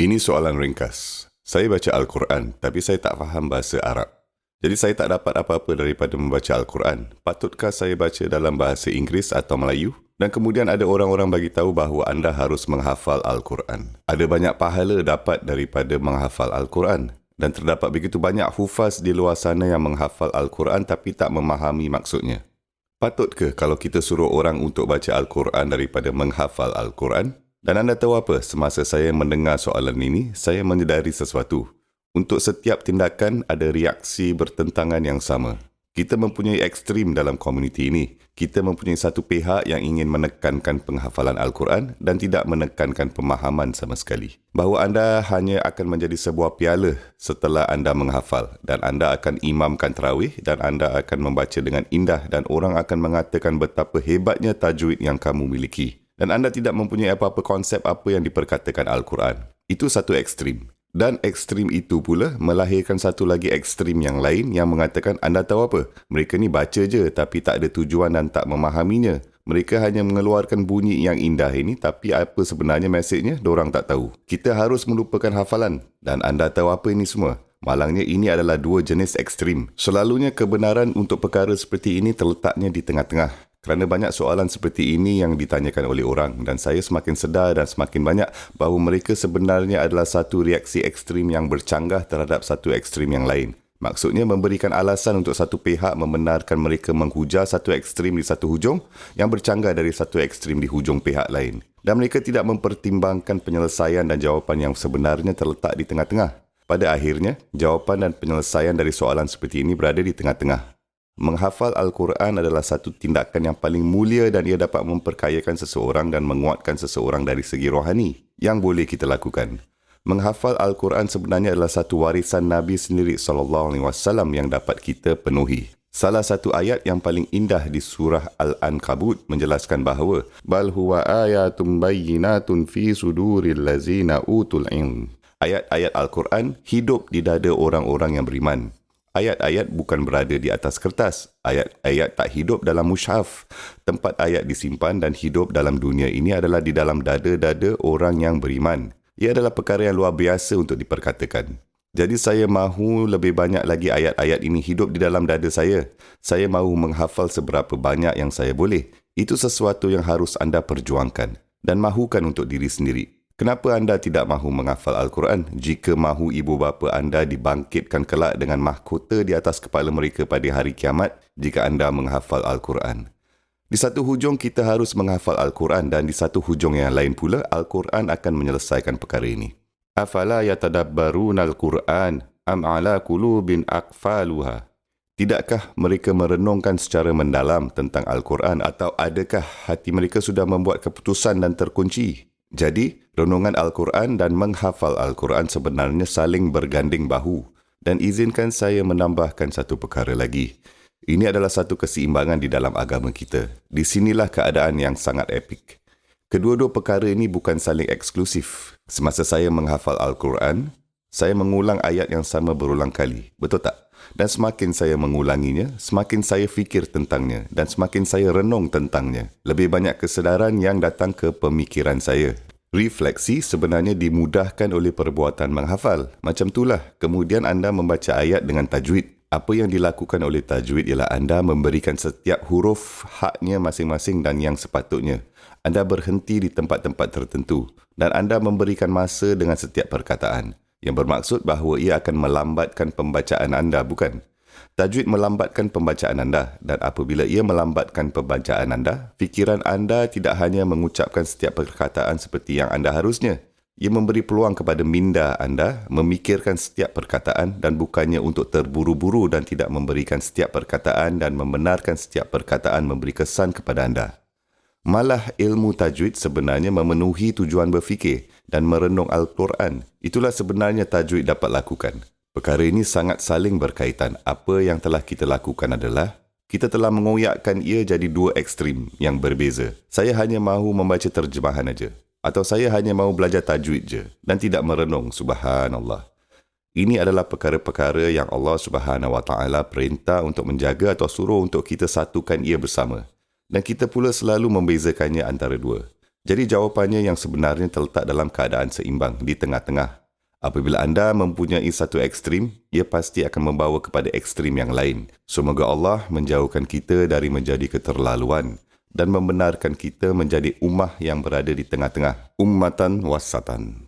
Ini soalan ringkas. Saya baca Al-Quran, tapi saya tak faham bahasa Arab. Jadi saya tak dapat apa-apa daripada membaca Al-Quran. Patutkah saya baca dalam bahasa Inggeris atau Melayu? Dan kemudian ada orang-orang bagi tahu bahawa anda harus menghafal Al-Quran. Ada banyak pahala dapat daripada menghafal Al-Quran. Dan terdapat begitu banyak hufaz di luar sana yang menghafal Al-Quran tapi tak memahami maksudnya. Patutkah kalau kita suruh orang untuk baca Al-Quran daripada menghafal Al-Quran? Dan anda tahu apa? Semasa saya mendengar soalan ini, saya menyedari sesuatu. Untuk setiap tindakan ada reaksi bertentangan yang sama. Kita mempunyai ekstrim dalam komuniti ini. Kita mempunyai satu pihak yang ingin menekankan penghafalan Al-Quran dan tidak menekankan pemahaman sama sekali. Bahawa anda hanya akan menjadi sebuah piala setelah anda menghafal dan anda akan imamkan tarawih dan anda akan membaca dengan indah dan orang akan mengatakan betapa hebatnya tajwid yang kamu miliki. Dan anda tidak mempunyai apa-apa konsep apa yang diperkatakan Al-Quran. Itu satu ekstrim. Dan ekstrim itu pula melahirkan satu lagi ekstrim yang lain yang mengatakan anda tahu apa? Mereka ni baca je tapi tak ada tujuan dan tak memahaminya. Mereka hanya mengeluarkan bunyi yang indah ini tapi apa sebenarnya mesejnya, dorang tak tahu. Kita harus melupakan hafalan. Dan anda tahu apa ini semua? Malangnya ini adalah dua jenis ekstrim. Selalunya kebenaran untuk perkara seperti ini terletaknya di tengah-tengah. Kerana banyak soalan seperti ini yang ditanyakan oleh orang dan saya semakin sedar dan semakin banyak bahawa mereka sebenarnya adalah satu reaksi ekstrim yang bercanggah terhadap satu ekstrim yang lain. Maksudnya memberikan alasan untuk satu pihak membenarkan mereka menghujar satu ekstrim di satu hujung yang bercanggah dari satu ekstrim di hujung pihak lain. Dan mereka tidak mempertimbangkan penyelesaian dan jawapan yang sebenarnya terletak di tengah-tengah. Pada akhirnya, jawapan dan penyelesaian dari soalan seperti ini berada di tengah-tengah. Menghafal Al-Quran adalah satu tindakan yang paling mulia dan ia dapat memperkayakan seseorang dan menguatkan seseorang dari segi rohani yang boleh kita lakukan. Menghafal Al-Quran sebenarnya adalah satu warisan Nabi sendiri SAW yang dapat kita penuhi. Salah satu ayat yang paling indah di surah Al-Ankabut menjelaskan bahawa bal huwa ayatum bayyinatun fi suduril lazina utul ilm. Ayat-ayat Al-Quran hidup di dada orang-orang yang beriman. Ayat-ayat bukan berada di atas kertas. Ayat-ayat tak hidup dalam mushaf. Tempat ayat disimpan dan hidup dalam dunia ini adalah di dalam dada-dada orang yang beriman. Ia adalah perkara yang luar biasa untuk diperkatakan. Jadi saya mahu lebih banyak lagi ayat-ayat ini hidup di dalam dada saya. Saya mahu menghafal seberapa banyak yang saya boleh. Itu sesuatu yang harus anda perjuangkan dan mahukan untuk diri sendiri. Kenapa anda tidak mahu menghafal Al-Quran jika mahu ibu bapa anda dibangkitkan kelak dengan mahkota di atas kepala mereka pada hari kiamat jika anda menghafal Al-Quran? Di satu hujung kita harus menghafal Al-Quran dan di satu hujung yang lain pula Al-Quran akan menyelesaikan perkara ini. Afala yatadabbaruna Al-Quran am ala qulubin aqfaluha? Tidakkah mereka merenungkan secara mendalam tentang Al-Quran atau adakah hati mereka sudah membuat keputusan dan terkunci? Jadi, renungan Al-Quran dan menghafal Al-Quran sebenarnya saling berganding bahu. Dan izinkan saya menambahkan satu perkara lagi. Ini adalah satu keseimbangan di dalam agama kita. Di sinilah keadaan yang sangat epik. Kedua-dua perkara ini bukan saling eksklusif. Semasa saya menghafal Al-Quran, saya mengulang ayat yang sama berulang kali. Betul tak? Dan semakin saya mengulanginya, semakin saya fikir tentangnya dan semakin saya renung tentangnya. Lebih banyak kesedaran yang datang ke pemikiran saya. Refleksi sebenarnya dimudahkan oleh perbuatan menghafal. Macam itulah, kemudian anda membaca ayat dengan tajwid. Apa yang dilakukan oleh tajwid ialah anda memberikan setiap huruf haknya masing-masing dan yang sepatutnya. Anda berhenti di tempat-tempat tertentu dan anda memberikan masa dengan setiap perkataan. Yang bermaksud bahawa ia akan melambatkan pembacaan anda, bukan? Tajwid melambatkan pembacaan anda dan apabila ia melambatkan pembacaan anda, fikiran anda tidak hanya mengucapkan setiap perkataan seperti yang anda harusnya. Ia memberi peluang kepada minda anda memikirkan setiap perkataan dan bukannya untuk terburu-buru dan tidak memberikan setiap perkataan dan membenarkan setiap perkataan memberi kesan kepada anda. Malah ilmu tajwid sebenarnya memenuhi tujuan berfikir dan merenung Al-Quran. Itulah sebenarnya tajwid dapat lakukan. Perkara ini sangat saling berkaitan. Apa yang telah kita lakukan adalah, kita telah mengoyakkan ia jadi dua ekstrim yang berbeza. Saya hanya mahu membaca terjemahan saja. Atau saya hanya mahu belajar tajwid je dan tidak merenung, subhanallah. Ini adalah perkara-perkara yang Allah Subhanahu Wa Taala perintah untuk menjaga atau suruh untuk kita satukan ia bersama. Dan kita pula selalu membezakannya antara dua. Jadi jawapannya yang sebenarnya terletak dalam keadaan seimbang di tengah-tengah. Apabila anda mempunyai satu ekstrim, ia pasti akan membawa kepada ekstrim yang lain. Semoga Allah menjauhkan kita dari menjadi keterlaluan dan membenarkan kita menjadi ummah yang berada di tengah-tengah. Ummatan wasatan.